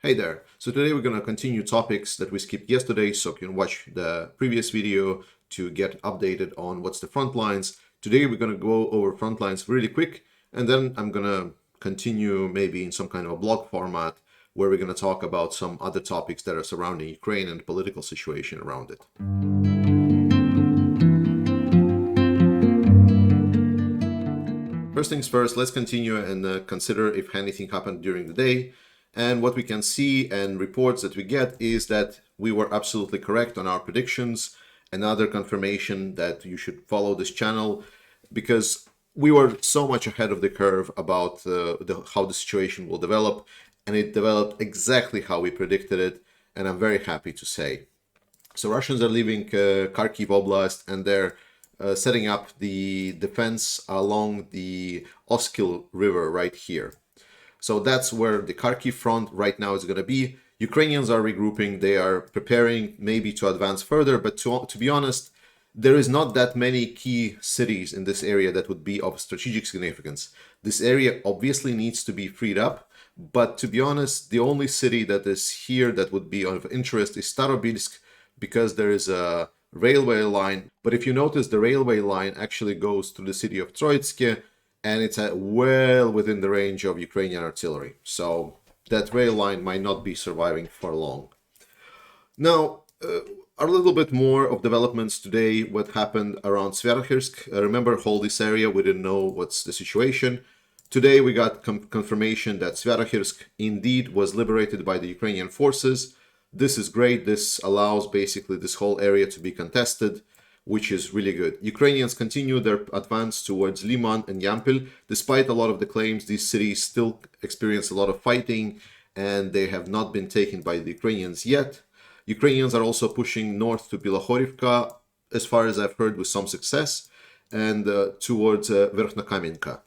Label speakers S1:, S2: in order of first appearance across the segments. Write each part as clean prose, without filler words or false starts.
S1: Hey there. So today we're going to continue topics that we skipped yesterday, so you can watch the previous video to get updated on what's the front lines. Today we're going to go over front lines really quick, and then I'm going to continue maybe in some kind of a blog format where we're going to talk about some other topics that are surrounding Ukraine and the political situation around it. First things first, let's continue and consider if anything happened during the day. And what we can see and reports that we get is that we were absolutely correct on our predictions. Another confirmation that you should follow this channel because we were so much ahead of the curve about how the situation will develop, and it developed exactly how we predicted it, and I'm very happy to say. So Russians are leaving Kharkiv Oblast, and they're setting up the defense along the Oskil River right here. So that's where the Kharkiv front right now is going to be. Ukrainians are regrouping. They are preparing maybe to advance further. But to be honest, there is not that many key cities in this area that would be of strategic significance. This area obviously needs to be freed up. But to be honest, the only city that is here that would be of interest is Starobilsk, because there is a railway line. But if you notice, the railway line actually goes to the city of Troitske, and it's well within the range of Ukrainian artillery. So that rail line might not be surviving for long. Now, a little bit more of developments today, what happened around Svyatokirsk. Remember, hold this area, we didn't know what's the situation. Today we got confirmation that Svyatokirsk indeed was liberated by the Ukrainian forces. This is great. This allows basically this whole area to be contested, which is really good. Ukrainians continue their advance towards Liman and Yampil. Despite a lot of the claims, these cities still experience a lot of fighting, and they have not been taken by the Ukrainians yet. Ukrainians are also pushing north to Bilohorivka, as far as I've heard, with some success, and towards Verkhnokamenka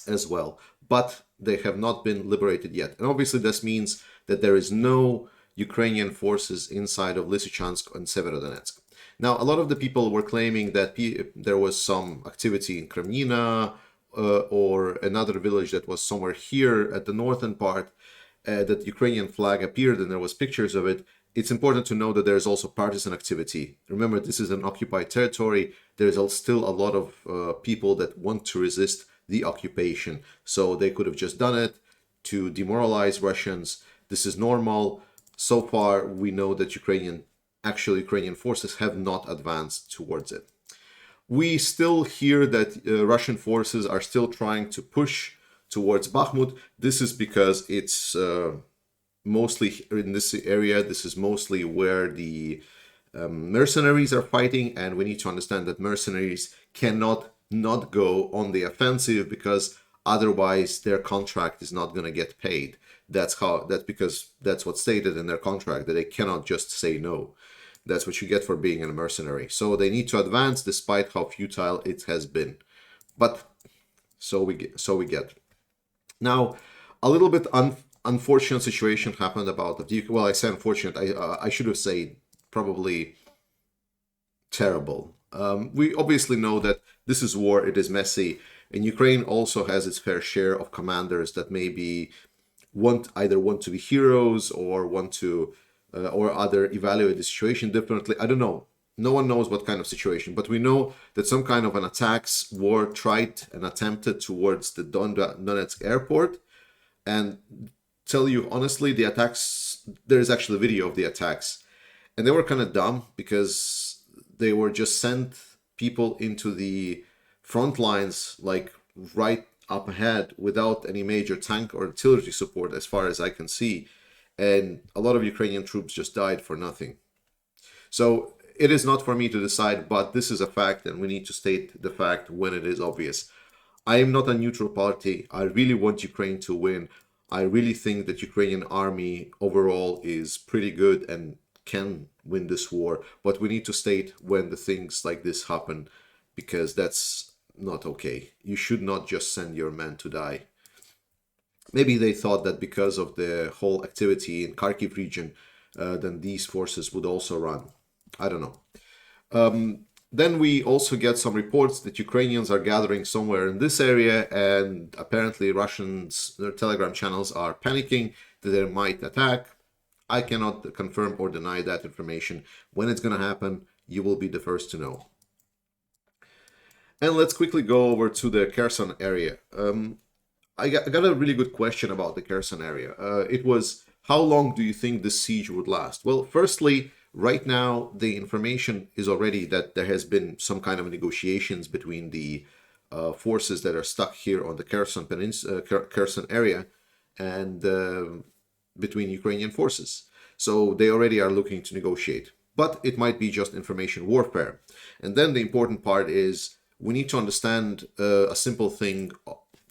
S1: as well. But they have not been liberated yet. And obviously this means that there is no Ukrainian forces inside of Lysychansk and Severodonetsk. Now, a lot of the people were claiming that there was some activity in Kremnina or another village that was somewhere here at the northern part, that Ukrainian flag appeared and there was pictures of it. It's important to know that there's also partisan activity. Remember, this is an occupied territory. There's still a lot of people that want to resist the occupation. So they could have just done it to demoralize Russians. This is normal. So far, we know that Ukrainian forces have not advanced towards it. We still hear that Russian forces are still trying to push towards Bakhmut. This is because it's mostly in this area. This is mostly where the mercenaries are fighting, and we need to understand that mercenaries cannot not go on the offensive because otherwise their contract is not going to get paid. That's because that's what's stated in their contract, that they cannot just say no. That's what you get for being a mercenary. So they need to advance despite how futile it has been. But so we get. Now, a little bit unfortunate situation happened about Avdiivka. Well, I say unfortunate. I should have said probably terrible. We obviously know that this is war. It is messy. And Ukraine also has its fair share of commanders that maybe either want to be heroes or want to or other evaluate the situation differently. I don't know. No one knows what kind of situation, but we know that some kind of an attacks were tried and attempted towards the Donetsk airport. And tell you honestly, the attacks, there is actually a video of the attacks, and they were kind of dumb because they were just sent people into the front lines, like right up ahead, without any major tank or artillery support as far as I can see. And a lot of Ukrainian troops just died for nothing. So it is not for me to decide, but this is a fact, and we need to state the fact when it is obvious. I am not a neutral party. I really want Ukraine to win. I really think that Ukrainian army overall is pretty good and can win this war, but we need to state when the things like this happen, because that's not okay. You should not just send your men to die. Maybe they thought that because of the whole activity in Kharkiv region, then these forces would also run. I don't know. Then we also get some reports that Ukrainians are gathering somewhere in this area, and apparently Russians, their Telegram channels are panicking. they might attack. I cannot confirm or deny that information. When it's going to happen, you will be the first to know. And let's quickly go over to the Kherson area. I got a really good question about the Kherson area. It was, how long do you think this siege would last? Well, firstly, right now, the information is already that there has been some kind of negotiations between the forces that are stuck here on the Kherson Kherson area and between Ukrainian forces. So they already are looking to negotiate. But it might be just information warfare. And then the important part is we need to understand a simple thing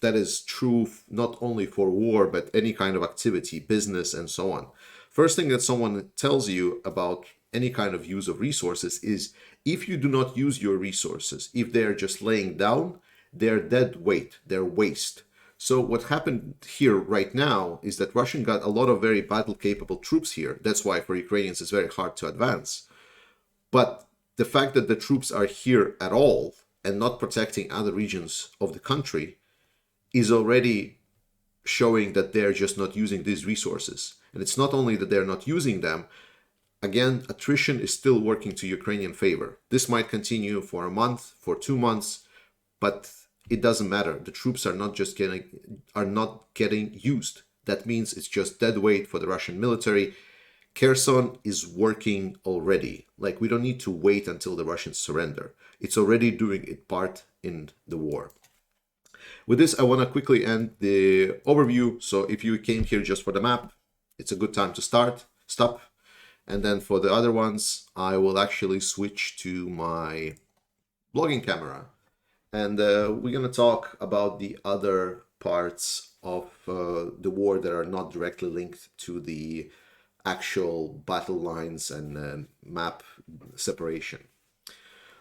S1: that is true not only for war, but any kind of activity, business, and so on. First thing that someone tells you about any kind of use of resources is if you do not use your resources, if they're just laying down, they're dead weight, they're waste. So what happened here right now is that Russian got a lot of very battle-capable troops here. That's why for Ukrainians it's very hard to advance. But the fact that the troops are here at all and not protecting other regions of the country is already showing that they're just not using these resources. And it's not only that they're not using them, again, attrition is still working to Ukrainian favor. This might continue for a month, for 2 months, but it doesn't matter. The troops are not getting used. That means it's just dead weight for the Russian military. Kherson is working already. Like, we don't need to wait until the Russians surrender. It's already doing its part in the war. With this, I want to quickly end the overview. So if you came here just for the map, it's a good time to stop. And then for the other ones, I will actually switch to my blogging camera. And we're going to talk about the other parts of the war that are not directly linked to the actual battle lines and map separation.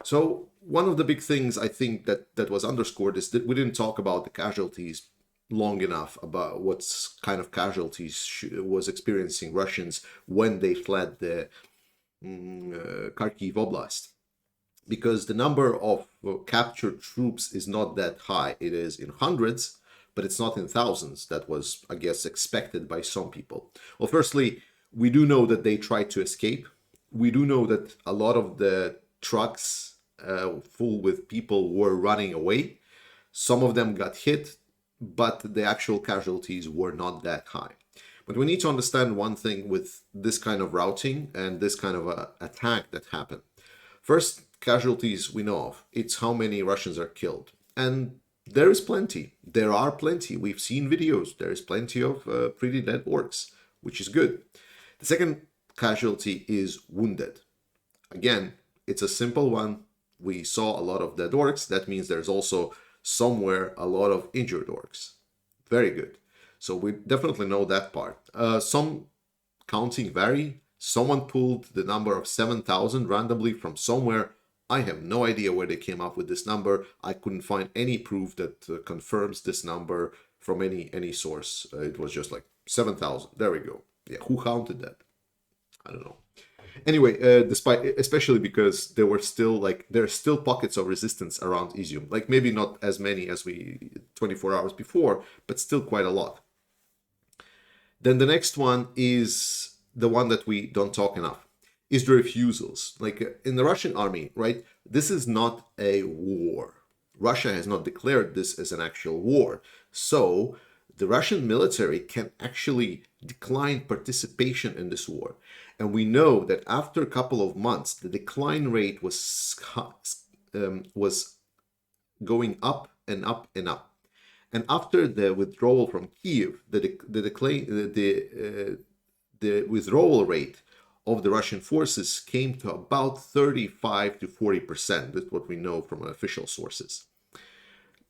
S1: So one of the big things I think that was underscored is that we didn't talk about the casualties long enough, about what kind of casualties was experiencing Russians when they fled the Kharkiv Oblast. Because the number of captured troops is not that high. It is in hundreds, but it's not in thousands. That was, I guess, expected by some people. Well, firstly, we do know that they tried to escape. We do know that a lot of the trucks full with people were running away. Some of them got hit, but the actual casualties were not that high. But we need to understand one thing with this kind of routing and this kind of attack that happened. First, casualties we know of. It's how many Russians are killed. And there is plenty. There are plenty. We've seen videos. There is plenty of pretty dead orcs, which is good. The second casualty is wounded. Again, it's a simple one. We saw a lot of dead orcs. That means there's also somewhere a lot of injured orcs. Very good. So we definitely know that part. Some counting vary. Someone pulled the number of 7,000 randomly from somewhere. I have no idea where they came up with this number. I couldn't find any proof that confirms this number from any source. It was just like 7,000. There we go. Yeah, who counted that? I don't know. Anyway, especially because there are still pockets of resistance around Izium. Like, maybe not as many as 24 hours before, but still quite a lot. Then the next one is the one that we don't talk enough, is the refusals. Like in the Russian army, right? This is not a war. Russia has not declared this as an actual war. So the Russian military can actually decline participation in this war. And we know that after a couple of months, the decline rate was going up and up and up. And after the withdrawal from Kiev, the withdrawal rate of the Russian forces came to about 35 to 40%. That's what we know from official sources.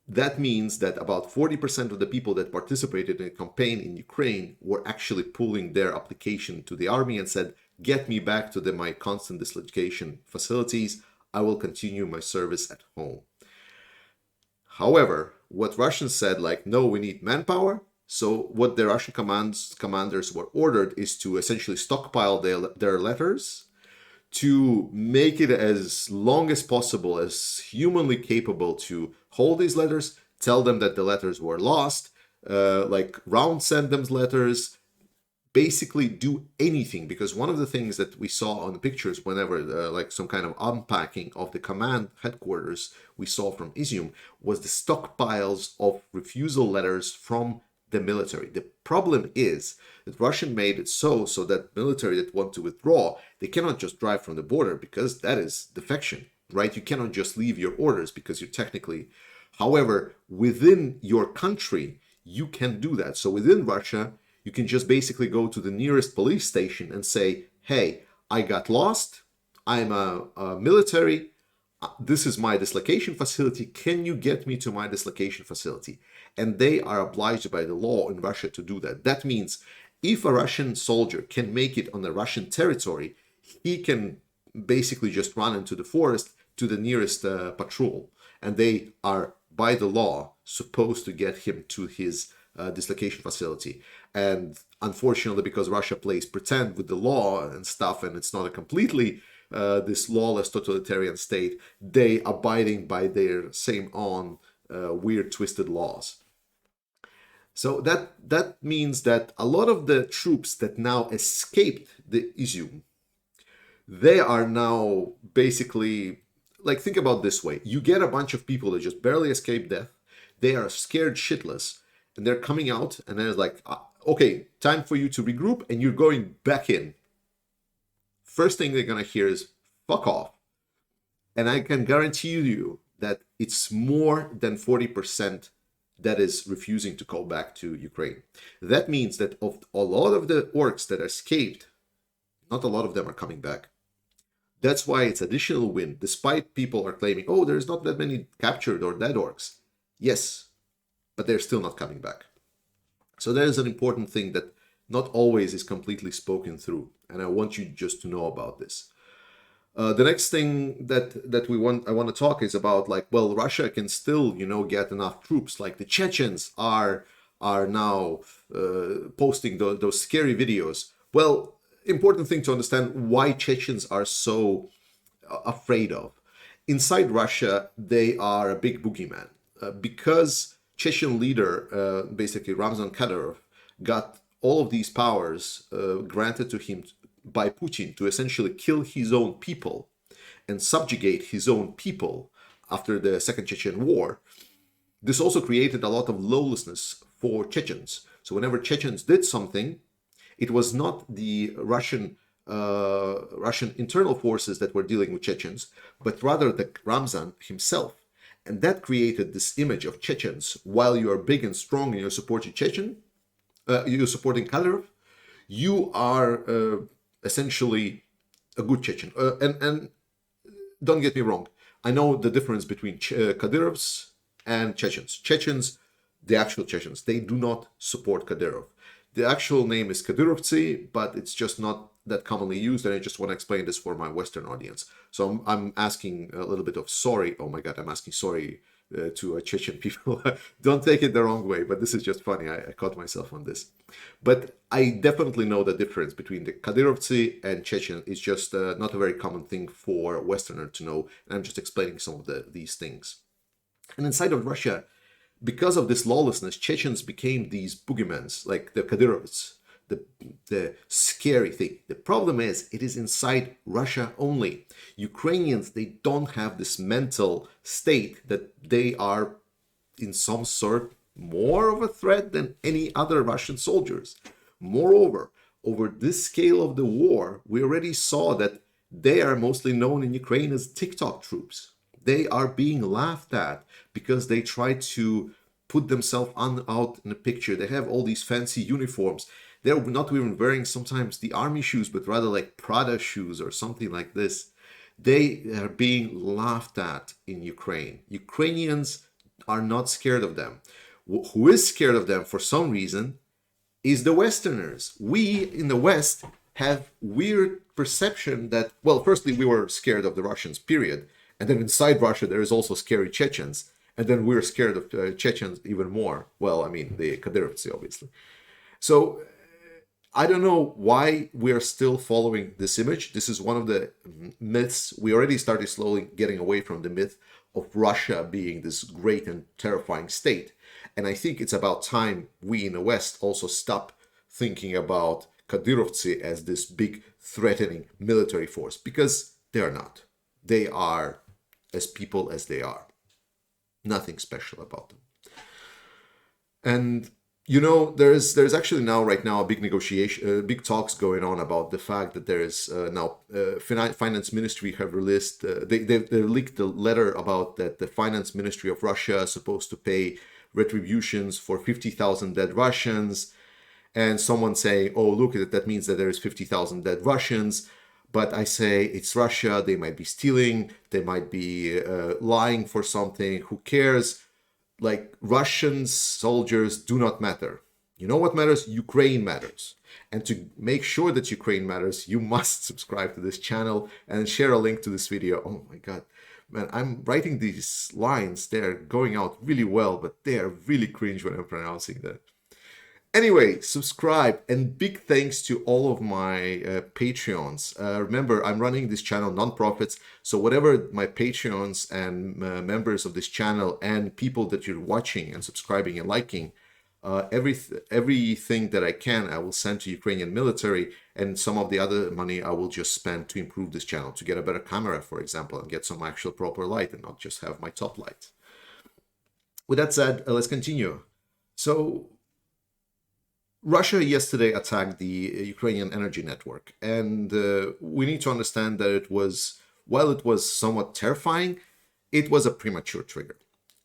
S1: That means that about 40% of the people that participated in the campaign in Ukraine were actually pulling their application to the army and said, get me back to my constant dislocation facilities. I will continue my service at home. However, what Russians said, like, no, we need manpower. So what the Russian commanders were ordered is to essentially stockpile their letters, to make it as long as possible, as humanly capable, to hold these letters, tell them that the letters were lost, like round send them letters, basically do anything, because one of the things that we saw on the pictures whenever like some kind of unpacking of the command headquarters we saw from Izium was the stockpiles of refusal letters from the military. The problem is that Russia made it so that military that want to withdraw, they cannot just drive from the border, because that is defection, right? You cannot just leave your orders because you're technically, however, within your country you can do that. So within Russia you can just basically go to the nearest police station and say, hey, I got lost, I'm a military, this is my dislocation facility, can you get me to my dislocation facility? And they are obliged by the law in Russia to do that. That means if a Russian soldier can make it on the Russian territory, he can basically just run into the forest to the nearest patrol, and they are by the law supposed to get him to his dislocation facility. And unfortunately, because Russia plays pretend with the law and stuff, and it's not a completely this lawless totalitarian state, they abiding by their same own weird twisted laws. So that means that a lot of the troops that now escaped the Izium, they are now basically, like, think about this way. You get a bunch of people that just barely escaped death. They are scared shitless, and they're coming out, and then it's like, okay, time for you to regroup, and you're going back in. First thing they're gonna hear is, fuck off. And I can guarantee you that it's more than 40% that is refusing to go back to Ukraine. That means that of a lot of the orcs that escaped, not a lot of them are coming back. That's why it's additional win, despite people are claiming, oh, there's not that many captured or dead orcs. Yes, but they're still not coming back. So that is an important thing that not always is completely spoken through, and I want you just to know about this. The next thing that I want to talk is about, like, well, Russia can still, get enough troops. Like the Chechens are now posting those scary videos. Well, important thing to understand why Chechens are so afraid of. Inside Russia, they are a big boogeyman because Chechen leader, basically Ramzan Kadyrov, got all of these powers granted to him by Putin to essentially kill his own people and subjugate his own people after the Second Chechen War. This also created a lot of lawlessness for Chechens. So whenever Chechens did something, it was not the Russian internal forces that were dealing with Chechens, but rather the Ramzan himself. And that created this image of Chechens. While you are big and strong and you're supporting you're supporting Kadyrov, you are essentially a good Chechen. And don't get me wrong, I know the difference between Kadyrovs and Chechens. Chechens, the actual Chechens, they do not support Kadyrov. The actual name is Kadyrovtsi, but it's just not that commonly used, and I just want to explain this for my Western audience. So I'm asking a little bit of sorry. Oh my God, I'm asking sorry to Chechen people. Don't take it the wrong way, but this is just funny. I caught myself on this. But I definitely know the difference between the Kadyrovtsi and Chechen. It's just not a very common thing for a Westerner to know, and I'm just explaining some of these things. And inside of Russia, because of this lawlessness, Chechens became these boogeymans, like the Kadyrovs, the scary thing. The problem is, it is inside Russia only. Ukrainians, they don't have this mental state that they are in some sort more of a threat than any other Russian soldiers. Moreover, over this scale of the war, we already saw that they are mostly known in Ukraine as TikTok troops. They are being laughed at because they try to put themselves out in a picture. They have all these fancy uniforms. They're not even wearing sometimes the army shoes, but rather like Prada shoes or something like this. They are being laughed at in Ukraine. Ukrainians are not scared of them. Who is scared of them for some reason is the Westerners. We in the West have weird perception that, well, firstly, we were scared of the Russians, period. And then inside Russia, there is also scary Chechens. And then we're scared of Chechens even more. Well, I mean, the Kadyrovtsi, obviously. So I don't know why we are still following this image. This is one of the myths. We already started slowly getting away from the myth of Russia being this great and terrifying state. And I think it's about time we in the West also stop thinking about Kadyrovtsi as this big threatening military force, because they are not. They are as people as they are. Nothing special about them. And there's actually now right now a big negotiation, big talks going on about the fact that there is now finance ministry have released they leaked the letter about that the finance ministry of Russia is supposed to pay retributions for 50,000 dead Russians, and someone say, oh, look at it, that means that there is 50,000 dead Russians. But I say, it's Russia, they might be stealing, they might be lying for something, who cares? Like, Russian soldiers do not matter. You know what matters? Ukraine matters. And to make sure that Ukraine matters, you must subscribe to this channel and share a link to this video. Oh my God, man, I'm writing these lines. They're going out really well, but they are really cringe when I'm pronouncing that. Anyway, subscribe, and big thanks to all of my Patreons. Remember, I'm running this channel non-profits, so whatever my Patreons and members of this channel and people that you're watching and subscribing and liking, everything that I can, I will send to Ukrainian military, and some of the other money I will just spend to improve this channel, to get a better camera, for example, and get some actual proper light and not just have my top light. With that said, let's continue. So, Russia yesterday attacked the Ukrainian energy network, and we need to understand that while it was somewhat terrifying, it was a premature trigger.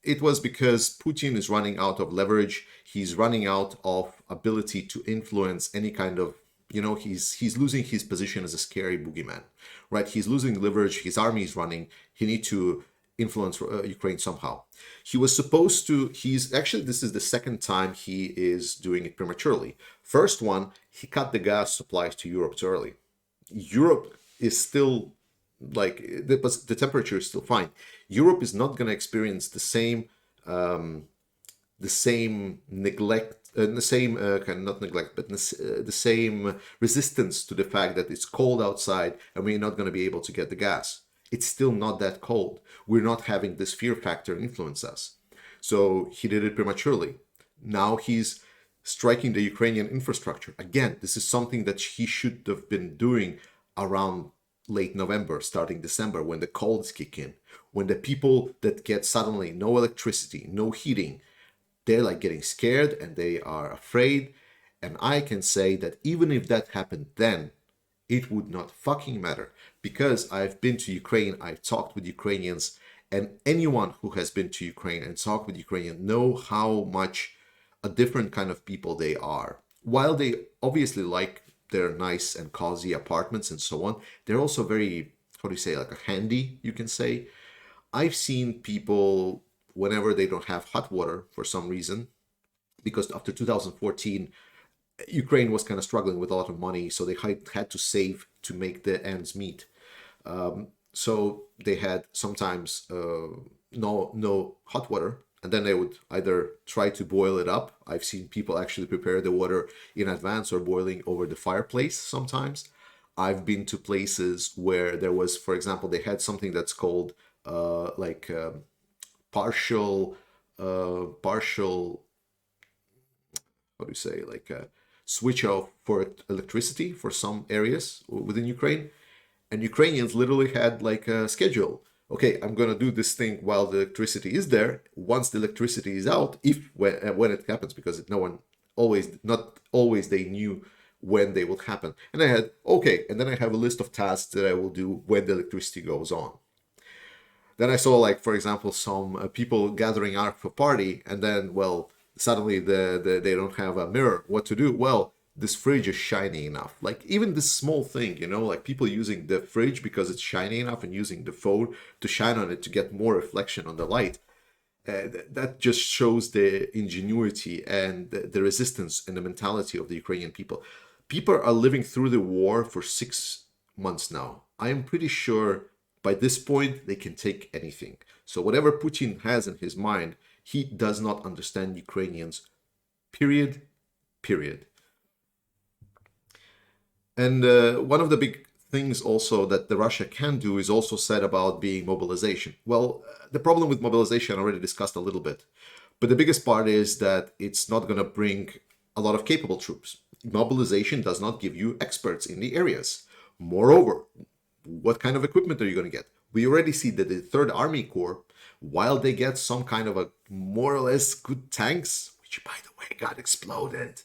S1: It was because Putin is running out of leverage. He's running out of ability to influence any kind of, he's losing his position as a scary boogeyman, right? He's losing leverage. His army is running. He needs to influence Ukraine somehow. He was supposed to, this is the second time he is doing it prematurely. First one, he cut the gas supplies to Europe too early. Europe is still, the temperature is still fine. Europe is not going to experience the same neglect, the same resistance to the fact that it's cold outside and we're not going to be able to get the gas. It's still not that cold. We're not having this fear factor influence us. So he did it prematurely. Now he's striking the Ukrainian infrastructure. Again, this is something that he should have been doing around late November, starting December, when the colds kick in, when the people that get suddenly no electricity, no heating, they're like getting scared and they are afraid. And I can say that even if that happened then, it would not fucking matter, because I've been to Ukraine, I've talked with Ukrainians, and anyone who has been to Ukraine and talked with Ukrainians know how much a different kind of people they are. While they obviously like their nice and cozy apartments and so on, they're also very, handy, you can say. I've seen people, whenever they don't have hot water for some reason, because after 2014, Ukraine was kind of struggling with a lot of money, so they had to save to make the ends meet. So they had sometimes no hot water, and then they would either try to boil it up. I've seen people actually prepare the water in advance or boiling over the fireplace sometimes. I've been to places where there was, for example, they had something that's called partial switch off for electricity for some areas within Ukraine. And Ukrainians literally had like a schedule. Okay, I'm going to do this thing while the electricity is there. Once the electricity is out, when it happens, because not always they knew when they would happen. And I had, and then I have a list of tasks that I will do when the electricity goes on. Then I saw, for example, some people gathering out for a party, and then, suddenly they don't have a mirror. What to do? Well, this fridge is shiny enough. Even this small thing, people using the fridge because it's shiny enough and using the phone to shine on it to get more reflection on the light. That just shows the ingenuity and the resistance and the mentality of the Ukrainian people. People are living through the war for 6 months now. I am pretty sure by this point they can take anything. So whatever Putin has in his mind, he does not understand Ukrainians, period. And one of the big things also that the Russia can do is also said about being mobilization. Well, the problem with mobilization I already discussed a little bit. But the biggest part is that it's not going to bring a lot of capable troops. mobilization does not give you experts in the areas. Moreover, what kind of equipment are you going to get? We already see that the Third Army Corps, while they get some kind of a more or less good tanks, which by the way got exploded.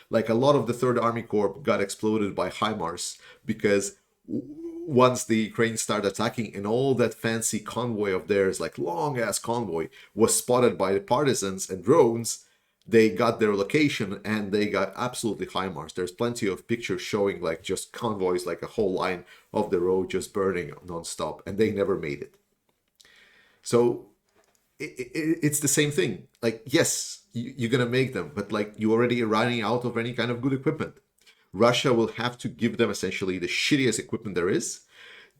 S1: Like a lot of the Third Army Corps got exploded by HIMARS because once the Ukraine started attacking and all that fancy convoy of theirs, like long ass convoy, was spotted by the partisans and drones, they got their location and they got absolutely HIMARS. There's plenty of pictures showing like just convoys, like a whole line of the road just burning nonstop, and they never made it. So it's the same thing. Like, yes, you're gonna make them, but like you're already running out of any kind of good equipment. Russia will have to give them essentially the shittiest equipment there is.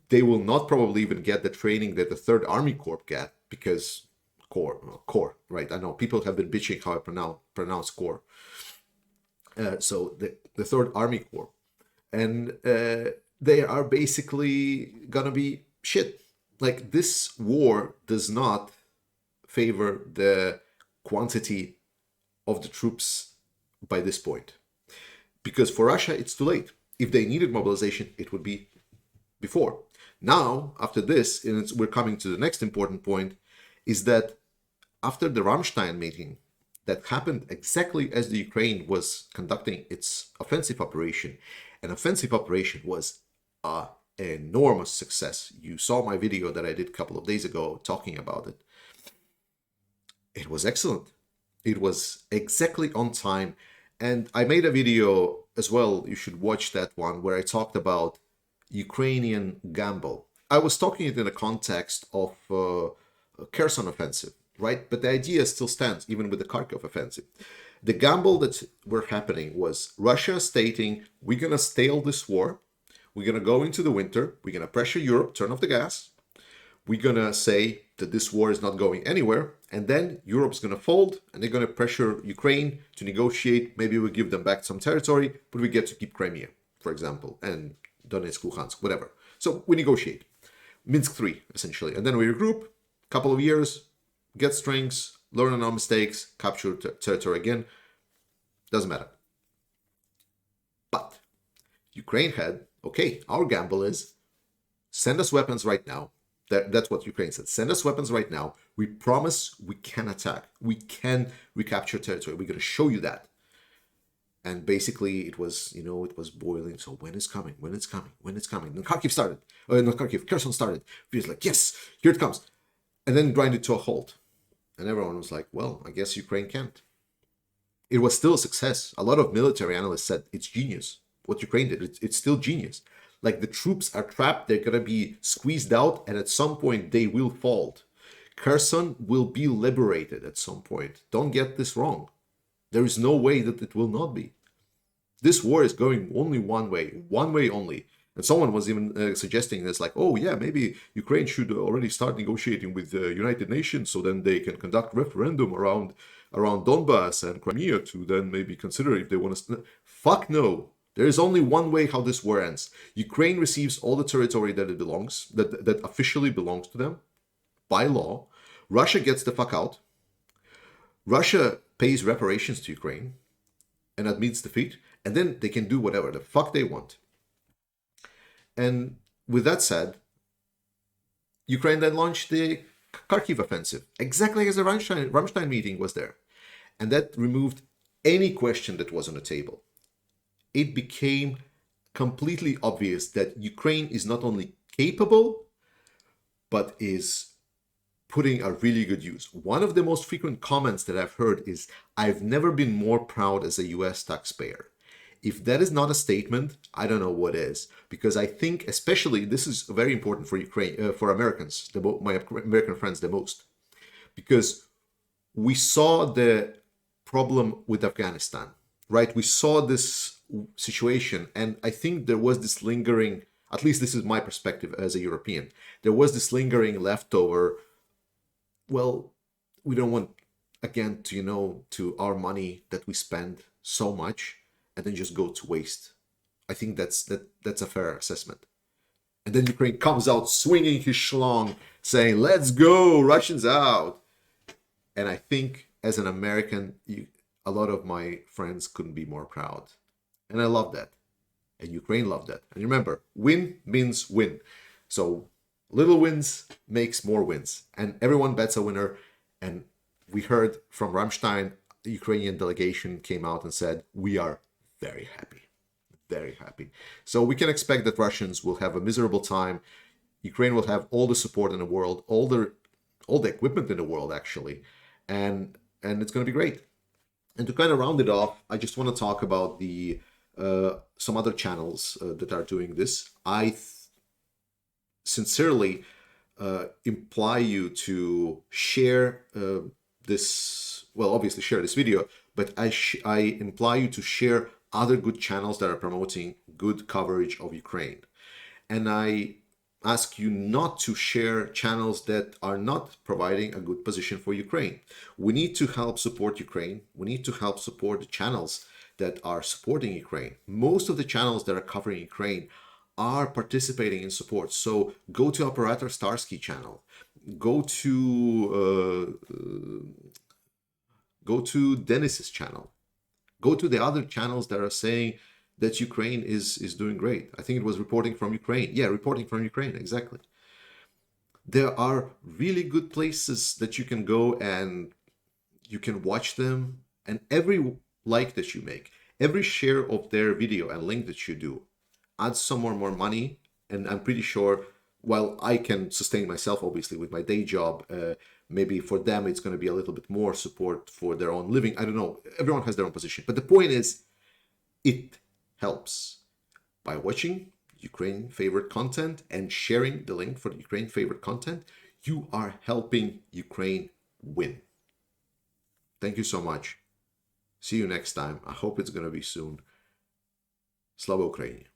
S1: They will not probably even get the training that the Third Army Corps get, because Corps, right? I know people have been bitching how I pronounce Corps. So the Third Army Corps, and they are basically gonna be shit. Like, this war does not favor the quantity of the troops by this point. Because for Russia, it's too late. If they needed mobilization, it would be before. Now, after this, and we're coming to the next important point, is that after the Rammstein meeting that happened exactly as the Ukraine was conducting its offensive operation, an offensive operation was an enormous success. You saw my video that I did a couple of days ago talking about it. It was excellent. It was exactly on time. And I made a video as well, you should watch that one, where I talked about Ukrainian gamble. I was talking it in the context of Kherson offensive, right? But the idea still stands, even with the Kharkov offensive. The gamble that were happening was Russia stating, we're going to stale this war, we're going to go into the winter, we're going to pressure Europe, turn off the gas, we're going to say that this war is not going anywhere, and then Europe's going to fold, and they're going to pressure Ukraine to negotiate. Maybe we give them back some territory, but we get to keep Crimea, for example, and Donetsk, Luhansk, whatever. So we negotiate. Minsk 3, essentially. And then we regroup, couple of years, get strengths, learn on our mistakes, capture territory again. Doesn't matter. But Ukraine had, okay, our gamble is send us weapons right now. That's what Ukraine said. Send us weapons right now. We promise we can attack. We can recapture territory. We're going to show you that. And basically it was, it was boiling. So when it's coming, when it's coming, when it's coming. Then Kharkiv started. Not Kharkiv, Kherson started. He was like, yes, here it comes. And then grinded to a halt. And everyone was like, well, I guess Ukraine can't. It was still a success. A lot of military analysts said it's genius. What Ukraine did, it's still genius. Like, the troops are trapped, they're going to be squeezed out, and at some point they will fold. Kherson will be liberated at some point. Don't get this wrong. There is no way that it will not be. This war is going only one way only. And someone was even suggesting this, like, oh yeah, maybe Ukraine should already start negotiating with the United Nations, so then they can conduct referendum around Donbass and Crimea to then maybe consider if they want to... Fuck no. There is only one way how this war ends. Ukraine receives all the territory that it belongs, that officially belongs to them by law. Russia gets the fuck out. Russia pays reparations to Ukraine and admits defeat, and then they can do whatever the fuck they want. And with that said, Ukraine then launched the Kharkiv offensive, exactly as the Rammstein meeting was there. And that removed any question that was on the table. It became completely obvious that Ukraine is not only capable, but is putting a really good use. One of the most frequent comments that I've heard is, I've never been more proud as a US taxpayer. If that is not a statement, I don't know what is. Because I think, especially, this is very important for Ukraine, for Americans, my American friends the most. Because we saw the problem with Afghanistan, right? We saw this situation, and I think there was this lingering, at least this is my perspective as a European, there was this lingering leftover, well, we don't want, again, to our money that we spend so much and then just go to waste. I think that's a fair assessment. And then Ukraine comes out swinging his schlong, saying, let's go, Russians out. And I think as an American, a lot of my friends couldn't be more proud. And I love that. And Ukraine loved that. And remember, win means win. So little wins makes more wins. And everyone bets a winner. And we heard from Rammstein, the Ukrainian delegation came out and said, we are very happy. Very happy. So we can expect that Russians will have a miserable time. Ukraine will have all the support in the world, all the equipment in the world, actually. And it's going to be great. And to kind of round it off, I just want to talk about the some other channels that are doing this. I sincerely imply you to share this, well, obviously share this video, but I imply you to share other good channels that are promoting good coverage of Ukraine. And I ask you not to share channels that are not providing a good position for Ukraine. We need to help support Ukraine. We need to help support the channels that are supporting Ukraine. Most of the channels that are covering Ukraine are participating in support. So go to Operator Starsky channel. Go to Dennis's channel. Go to the other channels that are saying that Ukraine is doing great. I think it was Reporting from Ukraine. Yeah, Reporting from Ukraine, exactly. There are really good places that you can go and you can watch them. And every like that you make, every share of their video and link that you do adds some more money. And I'm pretty sure, while I can sustain myself, obviously, with my day job, maybe for them it's going to be a little bit more support for their own living. I don't know. Everyone has their own position. But the point is, it helps. By watching Ukraine favorite content and sharing the link for the Ukraine favorite content, you are helping Ukraine win. Thank you so much. See you next time. I hope it's going to be soon. Slava Ukraini.